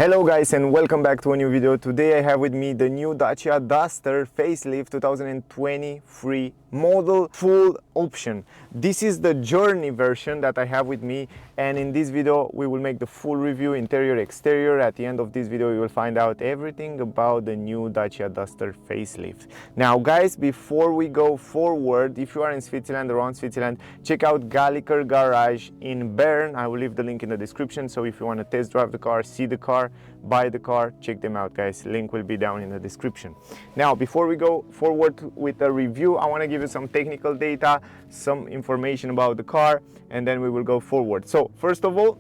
Hello guys and welcome back to a new video. Today I have with me the new Dacia Duster Facelift 2023 model, full option. This is the Journey version that I have with me, and in this video we will make the full review, interior, exterior. At the end of this video you will find out everything about the new Dacia Duster Facelift. Now guys, before we go forward, if you are in Switzerland, around Switzerland, check out Galliker Garage in Bern. I will leave the link in the description, so if you want to test drive the car, see the car, buy the car, check them out guys. Link will be down in the description. Now before we go forward with the review, I want to give you some technical data, some information about the car, and then we will go forward. So first of all,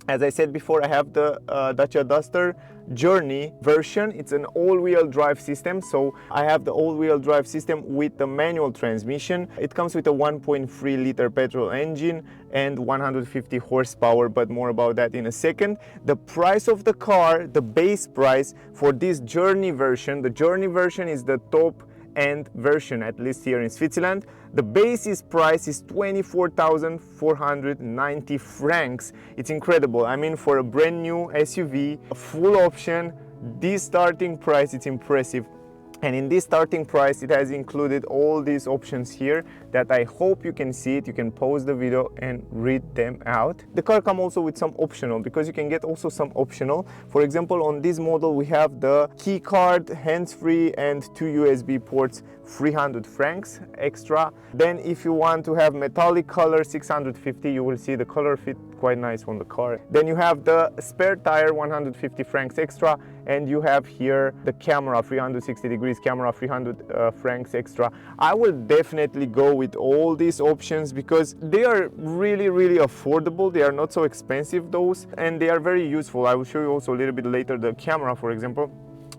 as I said before, I have the Dacia Duster Journey version. It's an all-wheel drive system, so I have the all-wheel drive system with the manual transmission. It comes with a 1.3 liter petrol engine and 150 horsepower, but more about that in a second. The price of the car, the base price for this Journey version, the Journey version is the top end version, at least here in Switzerland. The basis price is 24,490 francs. It's incredible. I mean, for a brand new SUV, a full option, this starting price, it's impressive. And in this starting price, it has included all these options here that I hope you can see it. You can pause the video and read them out. The car comes also with some optional, because you can get also some optional. For example, on this model, we have the key card, hands-free, and 2 USB ports, 300 francs extra. Then if you want to have metallic color, 650, you will see the color fit quite nice on the car. Then you have the spare tire, 150 francs extra, and you have here the camera, 360 degrees camera, 300 francs extra. I will definitely go with all these options because they are really affordable. They are not so expensive, those, and they are very useful. I will show you also a little bit later the camera. For example,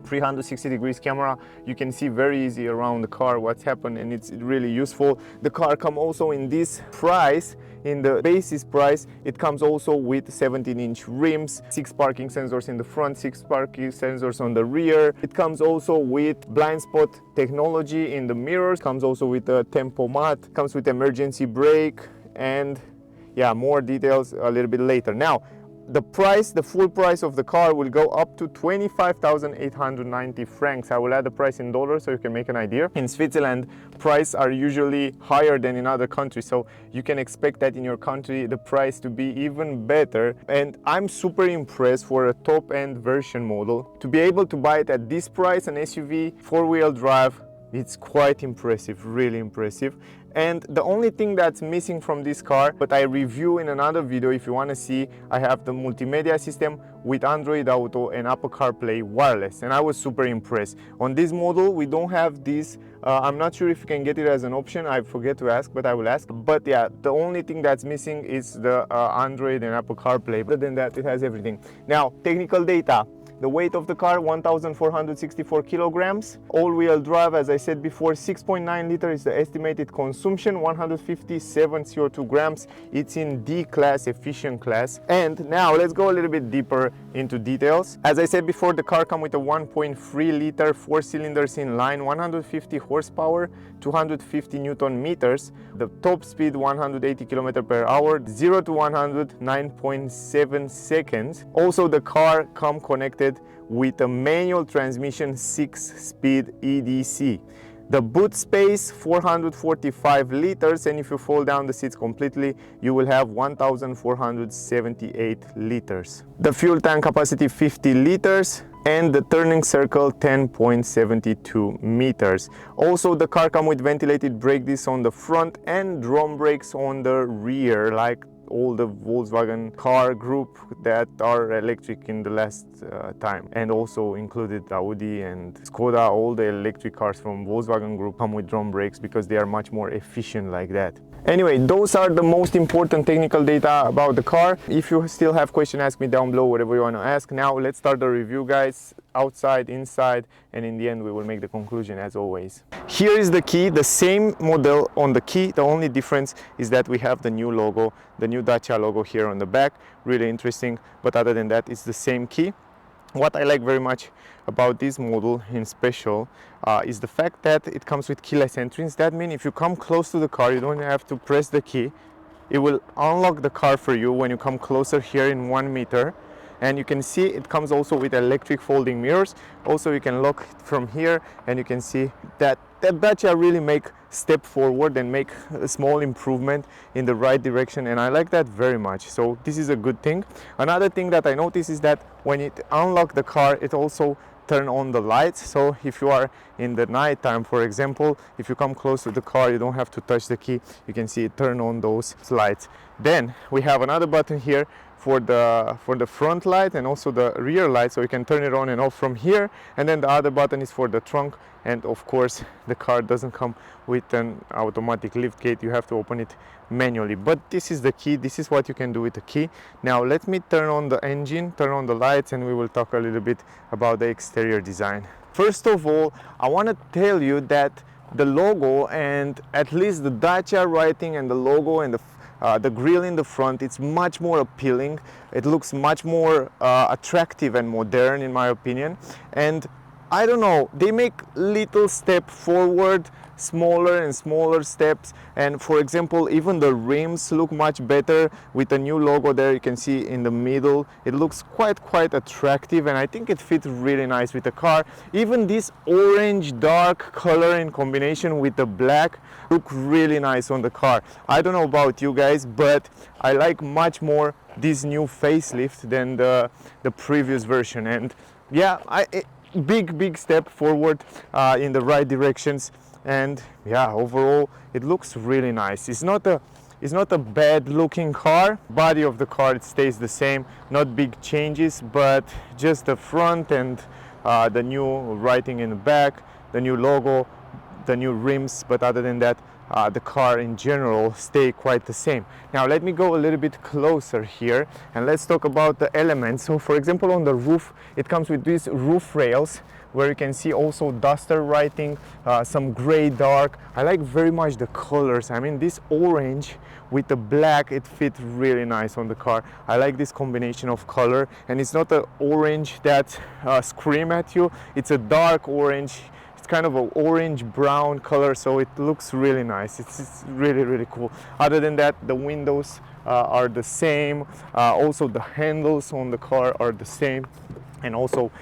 360 degrees camera, you can see very easy around the car what's happened, and it's really useful. The car comes also in this price, in the basis price, it comes also with 17-inch rims, 6 parking sensors in the front, 6 parking sensors on the rear. It comes also with blind spot technology in the mirrors, comes also with a tempomat, comes with emergency brake, and yeah, more details a little bit later. Now the price, the full price of the car will go up to 25,890 francs. I will add the price in dollars so you can make an idea. In Switzerland, prices are usually higher than in other countries, so you can expect that in your country the price to be even better. And I'm super impressed for a top-end version model to be able to buy it at this price, an SUV, four-wheel drive. It's quite impressive, really impressive. And the only thing that's missing from this car, but I review in another video if you want to see, I have the multimedia system with Android Auto and Apple CarPlay wireless, and I was super impressed. On this model we don't have this. I'm not sure if you can get it as an option. I forget to ask, but I will ask. But yeah, the only thing that's missing is the Android and Apple CarPlay. Other than that, it has everything. Now, technical data. The weight of the car, 1,464 kilograms. All-wheel drive, as I said before, 6.9 liters is the estimated consumption, 157 CO2 grams. It's in D class, efficient class. And now let's go a little bit deeper into details. As I said before, the car comes with a 1.3 liter, 4 cylinders in line, 150 horsepower, 250 Newton meters. The top speed, 180 km per hour, 0 to 100, 9.7 seconds. Also, the car comes connected with a manual transmission, 6-speed EDC. The boot space, 445 liters, and if you fold down the seats completely, you will have 1,478 liters. The fuel tank capacity, 50 liters, and the turning circle, 10.72 meters. Also, the car comes with ventilated brake discs on the front and drum brakes on the rear, like all the Volkswagen car group that are electric in the last time, and also included Audi and Skoda. All the electric cars from Volkswagen group come with drum brakes because they are much more efficient like that. Anyway, those are the most important technical data about the car. If you still have questions, ask me down below, whatever you want to ask. Now let's start the review guys, outside, inside, and in the end we will make the conclusion as always. Here is the key, the same model on the key. The only difference is that we have the new logo, the new Dacia logo here on the back. Really interesting, but other than that, it's the same key. What I like very much about this model in special is the fact that it comes with keyless entrance. That means if you come close to the car, you don't have to press the key. It will unlock the car for you when you come closer here in 1 meter. And you can see it comes also with electric folding mirrors. Also you can lock it from here, and you can see that Dacia really make step forward and make a small improvement in the right direction, and I like that very much. So this is a good thing. Another thing that I noticed is that when it unlock the car, it also turn on the lights. So if you are in the night time, for example, if you come close to the car, you don't have to touch the key. You can see it turn on those lights. Then we have another button here for the front light and also the rear light, so you can turn it on and off from here. And then the other button is for the trunk, and of course the car doesn't come with an automatic lift gate. You have to open it manually, but this is the key. This is what you can do with the key. Now let me turn on the engine, turn on the lights, and we will talk a little bit about the exterior design. First of all, I want to tell you that the logo, and at least the Dacia writing and the logo and the grille in the front, it's much more appealing. It looks much more attractive and modern, in my opinion. And I don't know, they make little step forward, smaller and smaller steps. And for example, even the rims look much better with the new logo there. You can see in the middle, it looks quite attractive, and I think it fits really nice with the car. Even this orange dark color in combination with the black look really nice on the car. I don't know about you guys, but I like much more this new facelift than the previous version. And yeah, big step forward in the right directions. And yeah, overall it looks really nice. It's not a bad looking car. Body of the car, it stays the same, not big changes, but just the front and the new writing in the back, the new logo, the new rims. But other than that, the car in general stay quite the same. Now let me go a little bit closer here and let's talk about the elements. So for example, on the roof, it comes with these roof rails where you can see also Duster writing, some gray dark. I like very much the colors. I mean, this orange with the black, it fits really nice on the car. I like this combination of color, and it's not an orange that scream at you. It's a dark orange. It's kind of an orange brown color, so it looks really nice. It's really cool. Other than that, the windows are the same. Also the handles on the car are the same, and also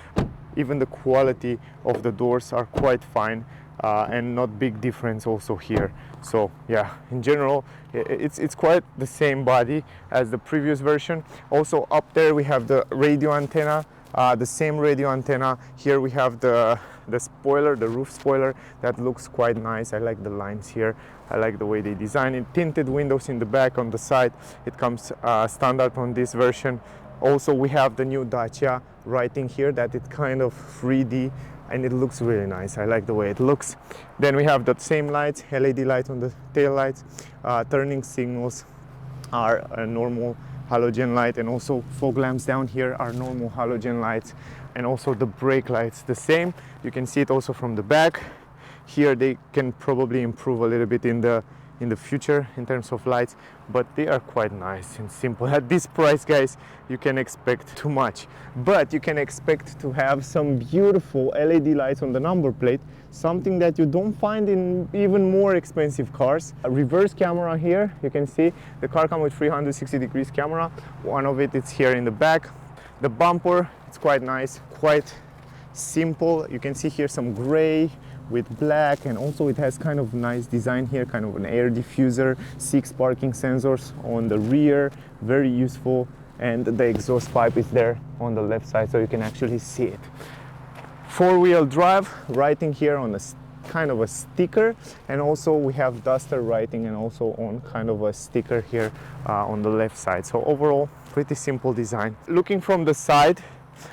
even the quality of the doors are quite fine, and not big difference also here. So yeah, in general it's quite the same body as the previous version. Also up there we have the radio antenna, the same radio antenna. Here we have the spoiler, the roof spoiler, that looks quite nice. I like the lines here. I like the way they design it. Tinted windows in the back, on the side, it comes standard on this version. Also we have the new Dacia writing here, that it's kind of 3D, and it looks really nice. I like the way it looks. Then we have the same lights, LED light on the tail lights. Turning signals are a normal halogen light, and also fog lamps down here are normal halogen lights. And also the brake lights the same. You can see it also from the back. Here they can probably improve a little bit in the future in terms of lights, but they are quite nice and simple. At this price, guys, you can expect too much, but you can expect to have some beautiful LED lights on the number plate, something that you don't find in even more expensive cars. A reverse camera here, you can see the car comes with 360 degrees camera. One of it is here in the back. The bumper, it's quite nice, quite simple. You can see here some gray with black, and also it has kind of nice design here, kind of an air diffuser, 6 parking sensors on the rear, very useful. And the exhaust pipe is there on the left side, so you can actually see it. 4-wheel drive writing here on a kind of a sticker, and also we have Duster writing and also on kind of a sticker here on the left side. So overall, pretty simple design. Looking from the side,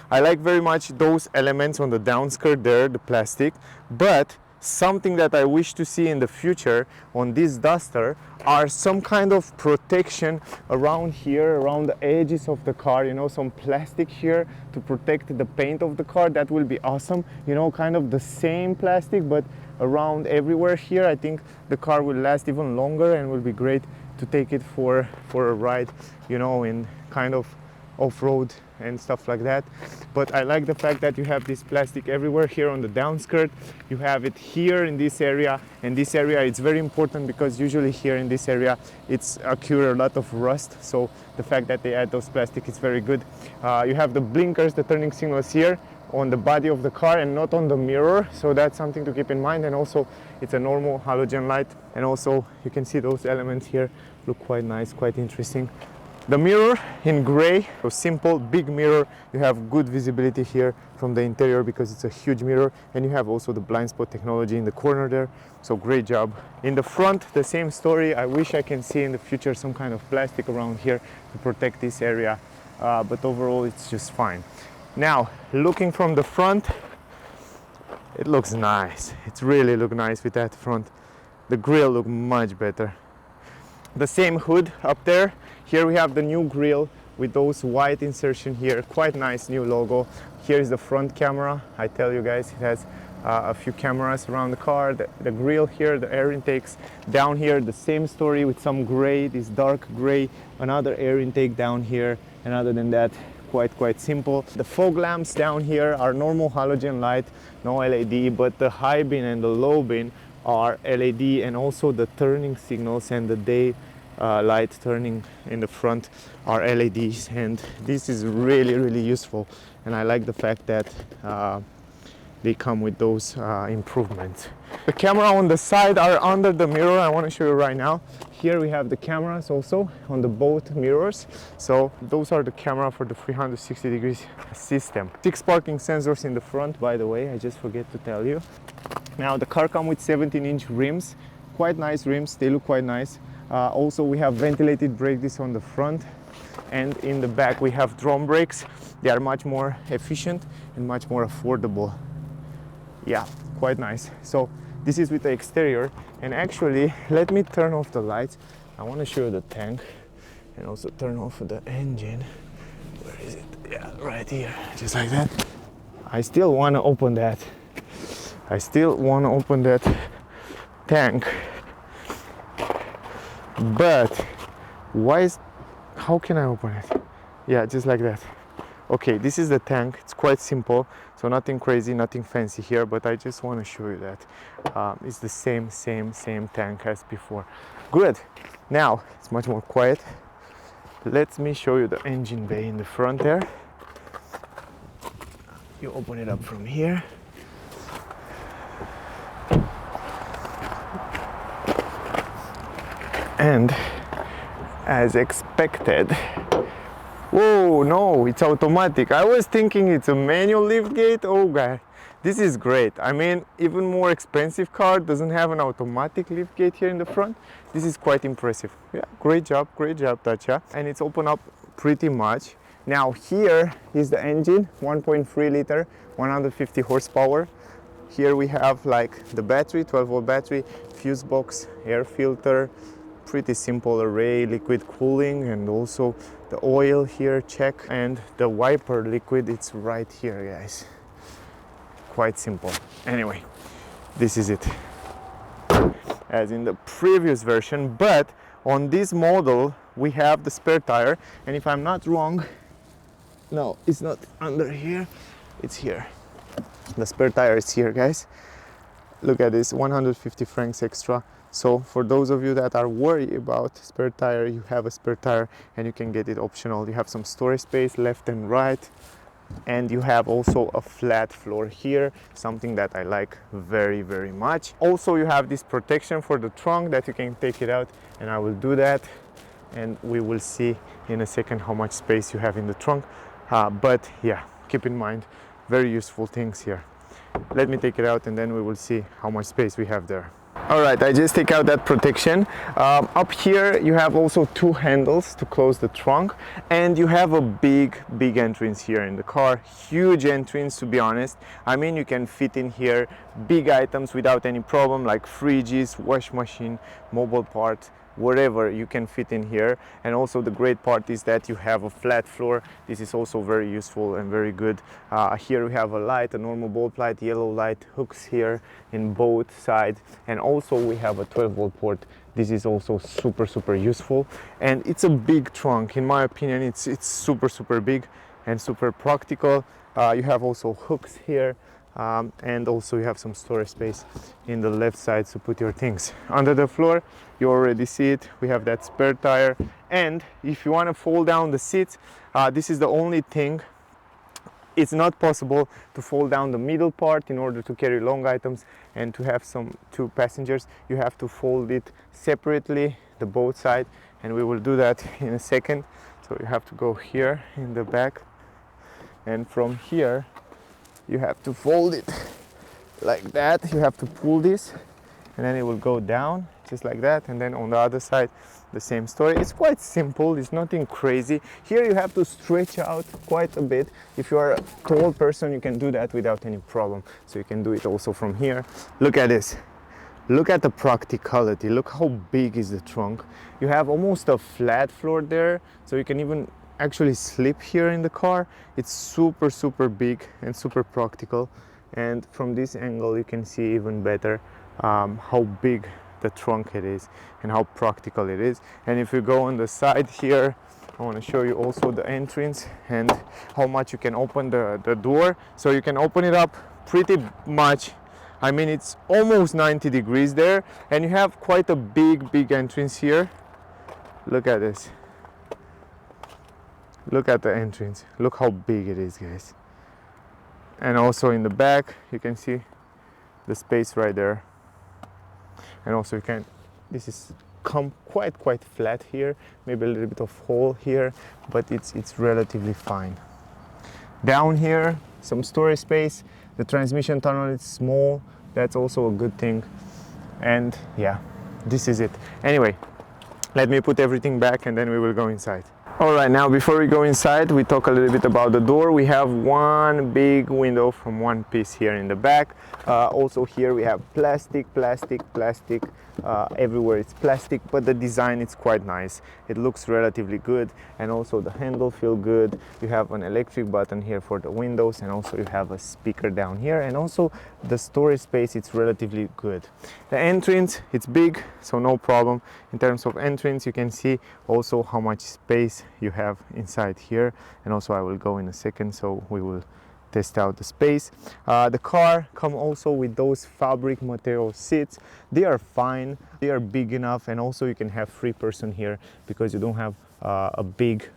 I like very much those elements on the downskirt there, the plastic, but something that I wish to see in the future on this Duster are some kind of protection around here, around the edges of the car, you know, some plastic here to protect the paint of the car. That will be awesome, you know, kind of the same plastic but around everywhere here. I think the car will last even longer and will be great to take it for a ride, you know, in kind of off-road and stuff like that. But I like the fact that you have this plastic everywhere. Here on the downskirt, you have it here in this area, and this area it's very important because usually here in this area it's occur a lot of rust, so the fact that they add those plastic is very good. You have the blinkers, the turning signals here on the body of the car and not on the mirror, so that's something to keep in mind. And also it's a normal halogen light, and also you can see those elements here look quite nice, quite interesting. The mirror in gray, so simple big mirror. You have good visibility here from the interior because it's a huge mirror, and you have also the blind spot technology in the corner there, so great job. In the front, the same story. I wish I can see in the future some kind of plastic around here to protect this area, but overall it's just fine. Now looking from the front, it looks nice. It's really look nice with that front. The grille look much better. The same hood up there. Here we have the new grille with those white insertion here, quite nice new logo. Here is the front camera. I tell you guys, it has a few cameras around the car. The grille here, the air intakes down here, the same story with some gray, this dark gray, another air intake down here, and other than that, quite simple. The fog lamps down here are normal halogen light, no LED, but the high beam and the low beam are LED, and also the turning signals and the day light turning in the front are LEDs, and this is really useful, and I like the fact that they come with those improvements. The camera on the side are under the mirror. I want to show you right now. Here we have the cameras also on the both mirrors, so those are the camera for the 360 degrees system. 6 parking sensors in the front, by the way, I just forget to tell you. Now the car comes with 17-inch rims, quite nice rims, they look quite nice. Also we have ventilated brake discs on the front, and in the back we have drum brakes. They are much more efficient and much more affordable. Yeah, quite nice. So this is with the exterior, and actually let me turn off the lights. I want to show you the tank and also turn off the engine. Where is it? Yeah, right here, just like that. I still want to open that. I still want to open that tank. But how can I open it? Yeah, just like that. Okay, this is the tank. It's quite simple, so nothing crazy, nothing fancy here, but I just want to show you that it's the same tank as before. Good. Now it's much more quiet. Let me show you the engine bay in the front there. You open it up from here. And as expected, whoa, no, it's automatic. I was thinking it's a manual lift gate. Oh god, this is great. I mean, even more expensive car doesn't have an automatic lift gate here in the front. This is quite impressive. Yeah, great job, Dacia. And it's opened up pretty much. Now here is the engine, 1.3 liter, 150 horsepower. Here we have like the battery, 12-volt battery, fuse box, air filter, pretty simple array, liquid cooling, and also the oil here, check, and the wiper liquid, it's right here, guys. Quite simple. Anyway, this is it as in the previous version, but on this model we have the spare tire, and if I'm not wrong, no, it's not under here, it's here. The spare tire is here, guys. Look at this, 150 francs extra. So for those of you that are worried about spare tire, you have a spare tire and you can get it optional. You have some storage space left and right, and you have also a flat floor here, something that I like very much. Also you have this protection for the trunk that you can take it out, and I will do that, and we will see in a second how much space you have in the trunk. But yeah, keep in mind, very useful things here. Let me take it out and then we will see how much space we have there. All right, I just take out that protection. Up here you have also 2 handles to close the trunk, and you have a big entrance here in the car. Huge entrance, to be honest. I mean, you can fit in here big items without any problem, like fridges, wash machine, mobile parts, wherever you can fit in here. And also the great part is that you have a flat floor. This is also very useful and very good. Here we have a light, a normal bulb light, yellow light, hooks here in both sides, and also we have a 12-volt port. This is also super useful, and it's a big trunk. In my opinion, it's super big and super practical. You have also hooks here, and also you have some storage space in the left side to put your things. Under the floor, you already see it, we have that spare tire. And if you want to fold down the seats, this is the only thing. It's not possible to fold down the middle part in order to carry long items and to have some 2 passengers. You have to fold it separately, the both side, and we will do that in a second. So you have to go here in the back, and from here you have to fold it like that. You have to pull this, and then it will go down just like that. And then on the other side, the same story. It's quite simple, it's nothing crazy. Here you have to stretch out quite a bit. If you are a tall person, you can do that without any problem. So you can do it also from here. Look at this. Look at the practicality. Look how big is the trunk. You have almost a flat floor there, so you can even actually sleep here in the car. It's super big and super practical. And from this angle you can see even better how big the trunk it is and how practical it is. And if you go on the side here, I want to show you also the entrance and how much you can open the door. So you can open it up pretty much. I mean, it's almost 90 degrees there, and you have quite a big entrance here. Look at this. Look at the entrance. Look how big it is, guys. And also in the back you can see the space right there. And also you can, this is quite flat here, maybe a little bit of hole here, but it's relatively fine. Down here, some storage space. The transmission tunnel is small, that's also a good thing. And yeah, this is it. Anyway, let me put everything back and then we will go inside. All right, now before we go inside, we talk a little bit about the door. We have one big window from one piece here in the back. Also here we have plastic. Everywhere it's plastic, but the design is quite nice. It looks relatively good, and also the handle feels good. You have an electric button here for the windows, and also you have a speaker down here, and also the storage space, it's relatively good. The entrance, it's big, so no problem. In terms of entrance, you can see also how much space you have inside here, and also I will go in a second, so we will test out the space. The car comes also with those fabric material seats. They are fine, they are big enough, and also you can have 3 person here because you don't have a big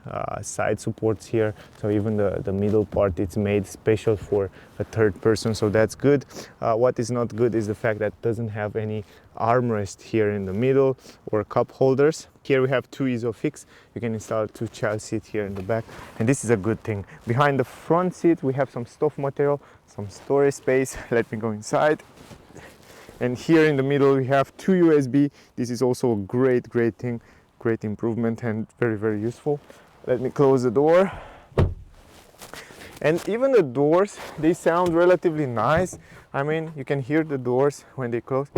side supports here. So even the middle part, it's made special for a 3rd person, so that's good. What is not good is the fact that it doesn't have any armrest here in the middle or cup holders. Here we have 2 ISOFIX. You can install 2 child seats here in the back, and this is a good thing. Behind the front seat we have some stuff material, some storage space. Let me go inside. And here in the middle we have 2 USB. This is also a great thing, great improvement, and very useful. Let me close the door. And even the doors, they sound relatively nice. I mean, you can hear the doors when they close.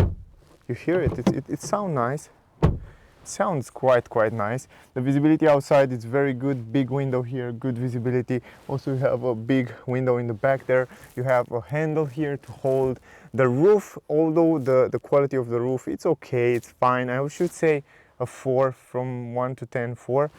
You hear it, it sounds nice. It sounds quite nice. The visibility outside is very good. Big window here, good visibility. Also you have a big window in the back there. You have a handle here to hold the roof. Although the quality of the roof, it's okay, it's fine. I should say a 4, from 1 to 10, 4.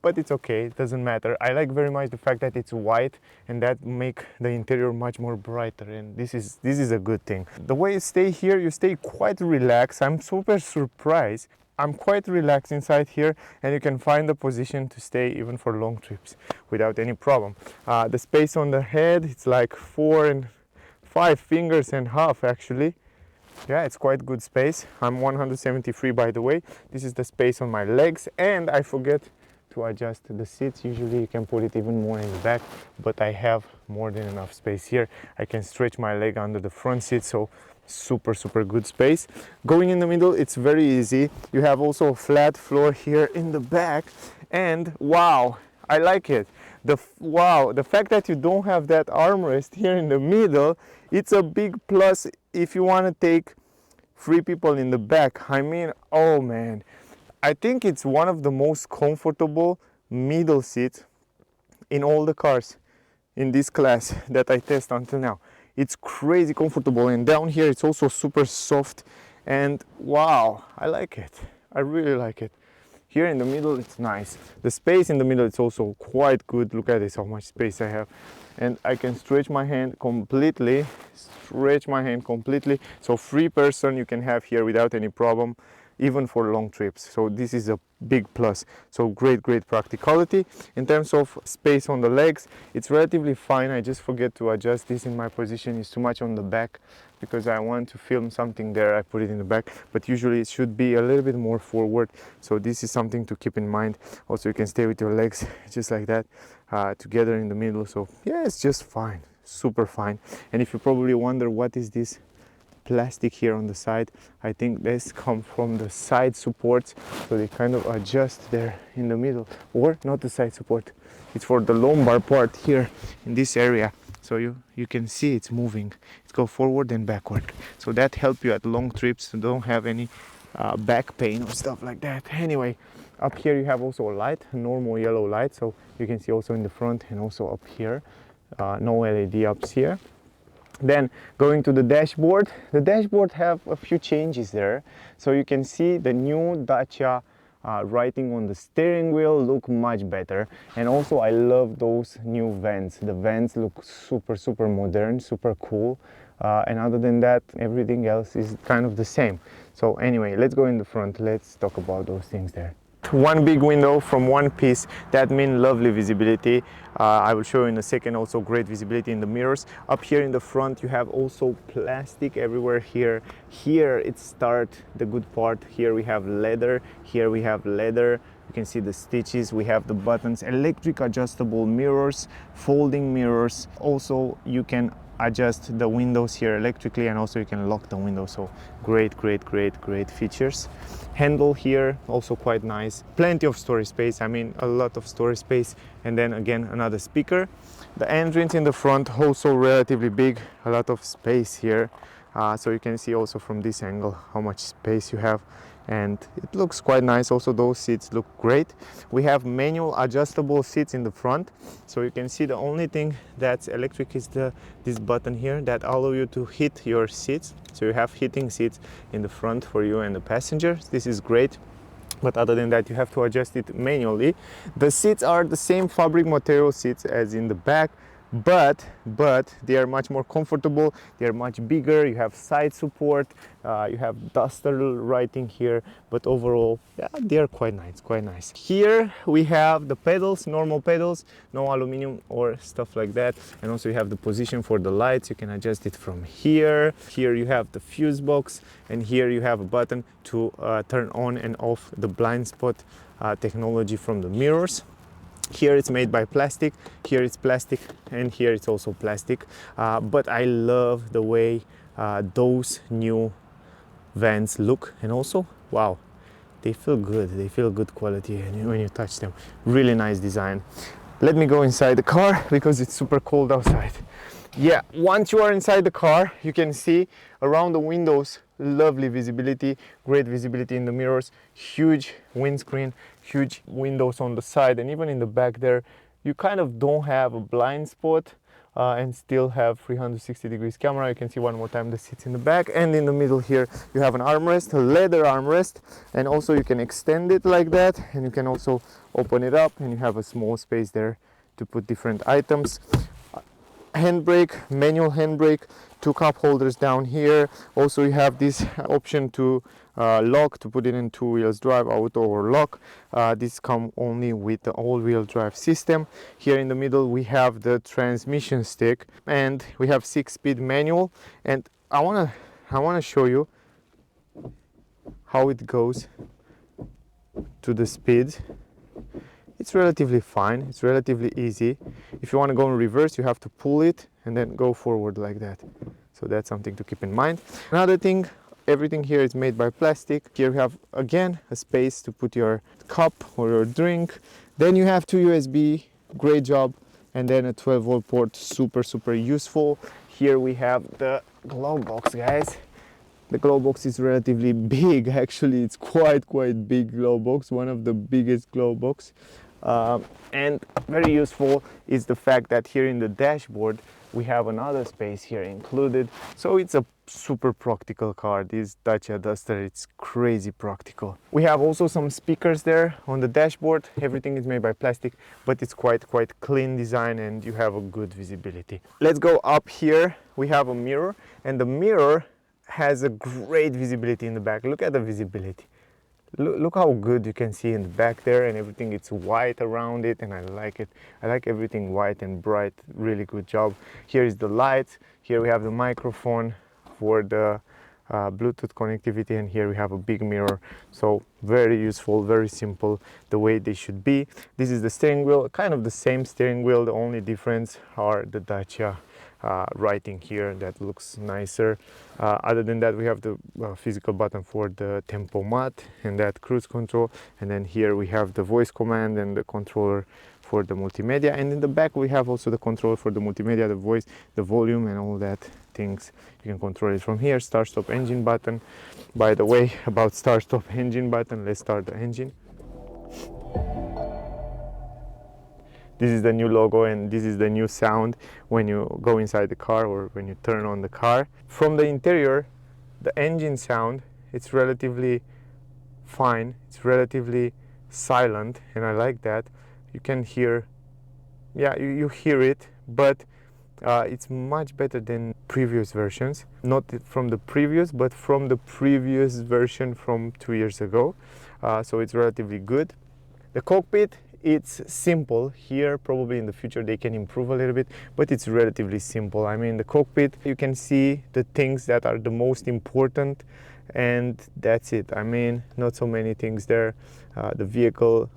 But it's okay, it doesn't matter. I like very much the fact that it's white, and that make the interior much more brighter, and this is a good thing. The way you stay here, you stay quite relaxed. I'm super surprised. I'm quite relaxed inside here, and you can find the position to stay even for long trips without any problem. The space on the head, it's like 4 and 5 fingers and half actually. Yeah, it's quite good space. I'm 173 by the way. This is the space on my legs, and I forget to adjust the seats. Usually you can put it even more in the back, but I have more than enough space here. I can stretch my leg under the front seat, so super good space. Going in the middle, it's very easy. You have also a flat floor here in the back, and wow, I like it. The fact that you don't have that armrest here in the middle, it's a big plus if you want to take 3 people in the back. I mean, oh man, I think it's one of the most comfortable middle seats in all the cars in this class that I test until now. It's crazy comfortable, and down here it's also super soft, and wow, I like it. I really like it. Here in the middle it's nice. The space in the middle is also quite good. Look at this, how much space I have. And I can stretch my hand completely. So free person you can have here without any problem, even for long trips. So this is a big plus. So great practicality. In terms of space on the legs, it's relatively fine. I just forget to adjust this in my position. It's too much on the back because I want to film something there. I put it in the back, but usually it should be a little bit more forward. So this is something to keep in mind. Also, you can stay with your legs just like that, together in the middle. So yeah, it's just fine, super fine. And if you probably wonder what is this plastic here on the side, I think this comes from the side supports, so they kind of adjust there in the middle, or not the side support, it's for the lumbar part here in this area. So you can see it's moving, it goes forward and backward, so that helps you at long trips to don't have any back pain or stuff like that. Anyway, up here you have also a light, a normal yellow light, so you can see also in the front and also up here, no LED up here. Then going to the dashboard have a few changes there. So you can see the new Dacia writing on the steering wheel look much better. And also I love those new vents. The vents look super modern, super cool. And other than that, everything else is kind of the same. So anyway, let's go in the front. Let's talk about those things there. One big window from one piece, that means lovely visibility. I will show you in a second. Also great visibility in the mirrors. Up here in the front you have also plastic everywhere. Here it starts the good part. Here we have leather, here we have leather. You can see the stitches, we have the buttons, electric adjustable mirrors, folding mirrors. Also you can adjust the windows here electrically, and also you can lock the window. So great features. Handle here also quite nice, plenty of storage space, I mean a lot of storage space. And then again another speaker. The entrance in the front also relatively big, a lot of space here, so you can see also from this angle how much space you have, and it looks quite nice. Also those seats look great. We have manual adjustable seats in the front, so you can see the only thing that's electric is this button here that allow you to hit your seats. So you have heating seats in the front for you and the passengers. This is great. But other than that, you have to adjust it manually. The seats are the same fabric material seats as in the back, but they are much more comfortable. They are much bigger. You have side support, you have Duster writing here, but overall, yeah, they are quite nice. Here we have the pedals, normal pedals, no aluminum or stuff like that. And also you have the position for the lights. You can adjust it from here. Here you have the fuse box, and here you have a button to turn on and off the blind spot technology from the mirrors. Here it's made by plastic, here it's plastic, and here it's also plastic. But I love the way those new vents look, and also, wow, they feel good. They feel good quality when you touch them. Really nice design. Let me go inside the car because it's super cold outside. Yeah, once you are inside the car, you can see around the windows, lovely visibility, great visibility in the mirrors, huge windscreen, huge windows on the side, and even in the back there, you kind of don't have a blind spot and still have 360 degrees camera. You can see one more time the seats in the back, and in the middle here you have an armrest, a leather armrest, and also you can extend it like that, and you can also open it up, and you have a small space there to put different items. Handbrake, manual handbrake, 2 cup holders down here. Also you have this option to lock, to put it in 2 wheels drive, auto or lock. This come only with the all-wheel drive system. Here in the middle we have the transmission stick, and we have 6-speed manual, and I wanna show you how it goes to the speed. It's relatively fine, it's relatively easy. If you want to go in reverse, you have to pull it and then go forward like that. So that's something to keep in mind. Another thing, everything here is made by plastic. Here you have again a space to put your cup or your drink. Then you have 2 USB, great job. And then a 12-volt port, super useful. Here we have the glove box, guys. The glove box is relatively big. Actually, it's quite big glove box, one of the biggest glove box. And very useful is the fact that here in the dashboard we have another space here included, so it's a super practical car. This Dacia Duster, it's crazy practical. We have also some speakers there on the dashboard. Everything is made by plastic, but it's quite clean design and you have a good visibility. Let's go up here. We have a mirror, and the mirror has a great visibility in the back. Look at the visibility. Look how good you can see in the back there, and everything, it's white around it, and I like it. I like everything white and bright. Really good job. Here is the light. Here we have the microphone for the Bluetooth connectivity, and here we have a big mirror. So very useful, very simple, the way they should be. This is the steering wheel, kind of the same steering wheel. The only difference are the Dacia writing here that looks nicer. Other than that, we have the physical button for the tempomat and that cruise control, and then here we have the voice command and the controller for the multimedia, and in the back we have also the control for the multimedia, the voice, the volume, and all that things. You can control it from here. Start stop engine button. By the way, about start stop engine button, let's start the engine. This is the new logo, and this is the new sound when you go inside the car or when you turn on the car. From the interior, the engine sound, it's relatively fine, it's relatively silent, and I like that. You can hear, yeah, you hear it, but it's much better than previous versions. Not from the previous, but from the previous version from 2 years ago. So it's relatively good. The cockpit, it's simple. Here probably in the future they can improve a little bit, but it's relatively simple. I mean, the cockpit, you can see the things that are the most important, and that's it. I mean, not so many things there. The vehicle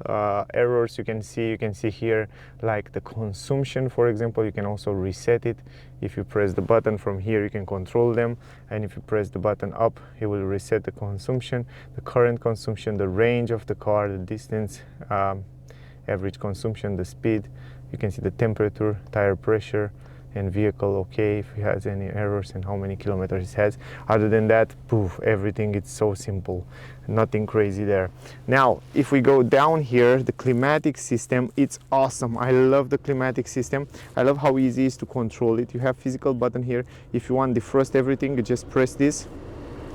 errors, you can see here, like the consumption, for example. You can also reset it. If you press the button from here, you can control them, and if you press the button up, it will reset the consumption, the current consumption, the range of the car, the distance, average consumption, the speed. You can see the temperature, tire pressure, and vehicle okay, if it has any errors, and how many kilometers it has. Other than that, poof, everything, it's so simple, nothing crazy there. Now if we go down here, the climatic system, it's awesome. I love the climatic system. I love how easy it is to control it. You have physical button here. If you want to defrost everything, you just press this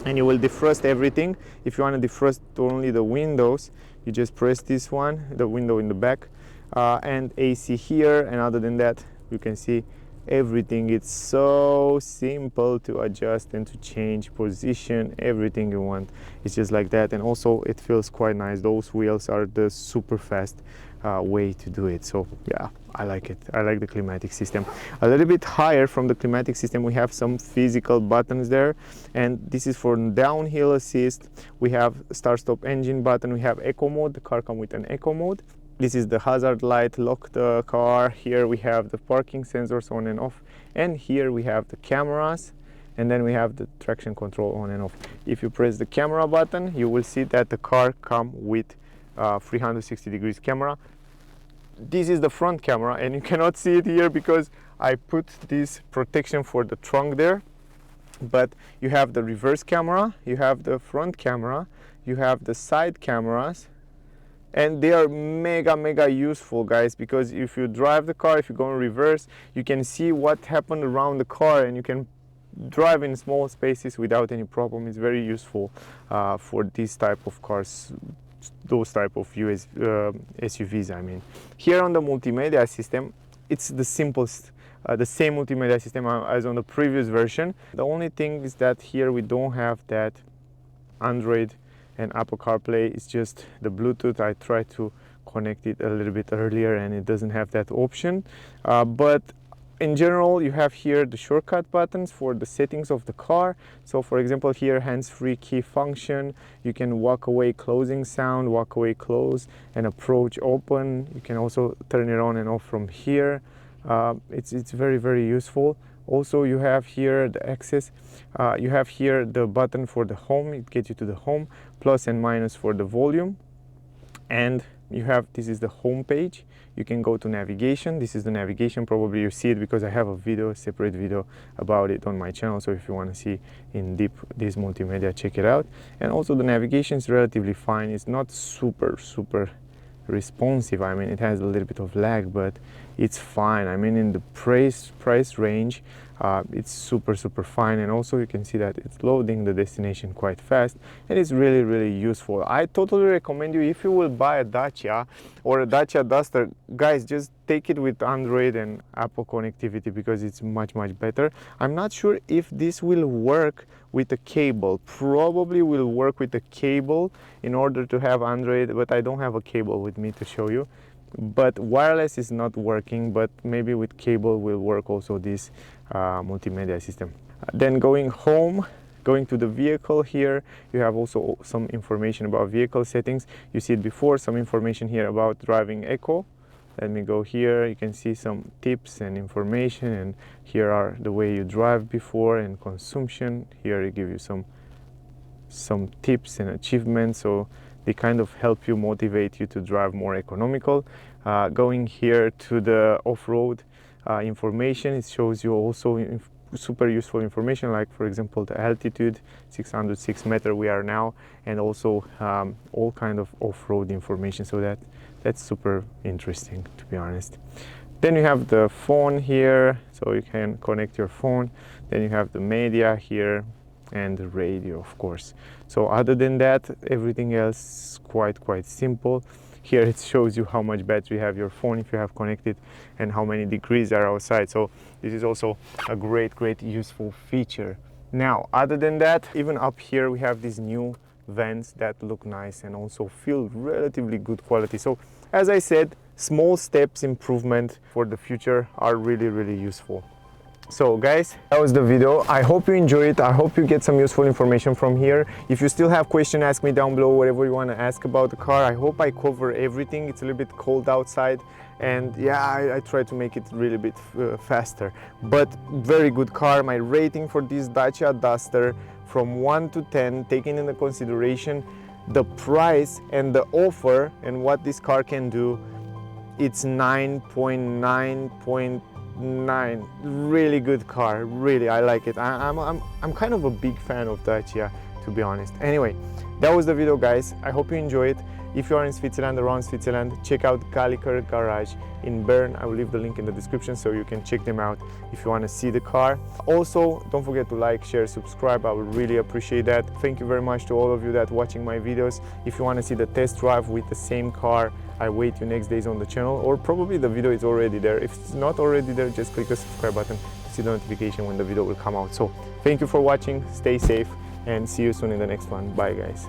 and you will defrost everything. If you want to defrost only the windows, you just press this one, the window in the back, and AC here. And other than that, you can see everything. It's so simple to adjust and to change position, everything you want. It's just like that. And also it feels quite nice. Those wheels are the super fast way to do it. So yeah, I like it. I like the climatic system. A little bit higher from the climatic system, we have some physical buttons there, and this is for downhill assist. We have start stop engine button. We have eco mode. The car comes with an eco mode. This is the hazard light, lock the car. Here we have the parking sensors on and off, and here we have the cameras, and then we have the traction control on and off. If you press the camera button, you will see that the car comes with 360 degrees camera. This is the front camera, and you cannot see it here because I put this protection for the trunk there, but you have the reverse camera, you have the front camera, you have the side cameras, and they are mega useful, guys, because if you drive the car, if you go in reverse, you can see what happened around the car, and you can drive in small spaces without any problem. It's very useful for this type of cars, those type of SUVs, I mean. Here on the multimedia system, it's the simplest, the same multimedia system as on the previous version. The only thing is that here we don't have that Android and Apple CarPlay. It's just the Bluetooth. I tried to connect it a little bit earlier and it doesn't have that option, but in general, you have here the shortcut buttons for the settings of the car. So for example, here, hands-free key function. You can walk away closing sound, walk away close, and approach open. You can also turn it on and off from here. It's very useful. Also, you have here the access. You have here the button for the home. It gets you to the home, plus and minus for the volume. And you have, this is the home page. You can go to navigation. This is the navigation. Probably you see it because I have a video, separate video about it on my channel. So if you want to see in deep this multimedia, check it out. And also the navigation is relatively fine. It's not super responsive. I mean, it has a little bit of lag, but it's fine. I mean, in the price range, it's super fine. And also you can see that it's loading the destination quite fast, and it's really useful. I totally recommend you, if you will buy a Dacia or a Dacia Duster, guys, just take it with Android and Apple connectivity, because it's much better. I'm not sure if this will work with a cable. Probably will work with a cable in order to have Android, but I don't have a cable with me to show you. But wireless is not working, but maybe with cable will work also this multimedia system. Then going home, going to the vehicle, here you have also some information about vehicle settings. You see it before, some information here about driving eco. Let me go here. You can see some tips and information, and here are the way you drive before and consumption. Here they give you some tips and achievements, so they kind of help you, motivate you to drive more economical. Going here to the off-road information, it shows you also super useful information, like for example the altitude, 606 meters we are now, and also all kind of off-road information. So that's super interesting, to be honest. Then you have the phone here, so you can connect your phone. Then you have the media here and the radio, of course. So other than that, everything else is quite simple. Here it shows you how much battery you have your phone if you have connected, and how many degrees are outside. So this is also a great useful feature. Now, other than that, even up here we have these new vents that look nice and also feel relatively good quality. So as I said, small steps improvement for the future are really useful. So guys, that was the video. I hope you enjoy it. I hope you get some useful information from here. If you still have questions, ask me down below, whatever you want to ask about the car. I hope I cover everything. It's a little bit cold outside, and yeah, I try to make it really bit faster, but very good car. My rating for this Dacia Duster from 1 to 10, taking into consideration the price and the offer and what this car can do, it's 9.9. Really good car, really, I like it. I'm kind of a big fan of Dacia, to be honest. Anyway, that was the video, guys. I hope you enjoy it. If you are in Switzerland, around Switzerland, check out Galliker Garage in Bern. I will leave the link in the description so you can check them out if you want to see the car. Also, don't forget to like, share, subscribe. I would really appreciate that. Thank you very much to all of you that watching my videos. If you want to see the test drive with the same car, I wait you next days on the channel, or probably the video is already there. If it's not already there, just click the subscribe button to see the notification when the video will come out. So thank you for watching, stay safe, and see you soon in the next one. Bye guys.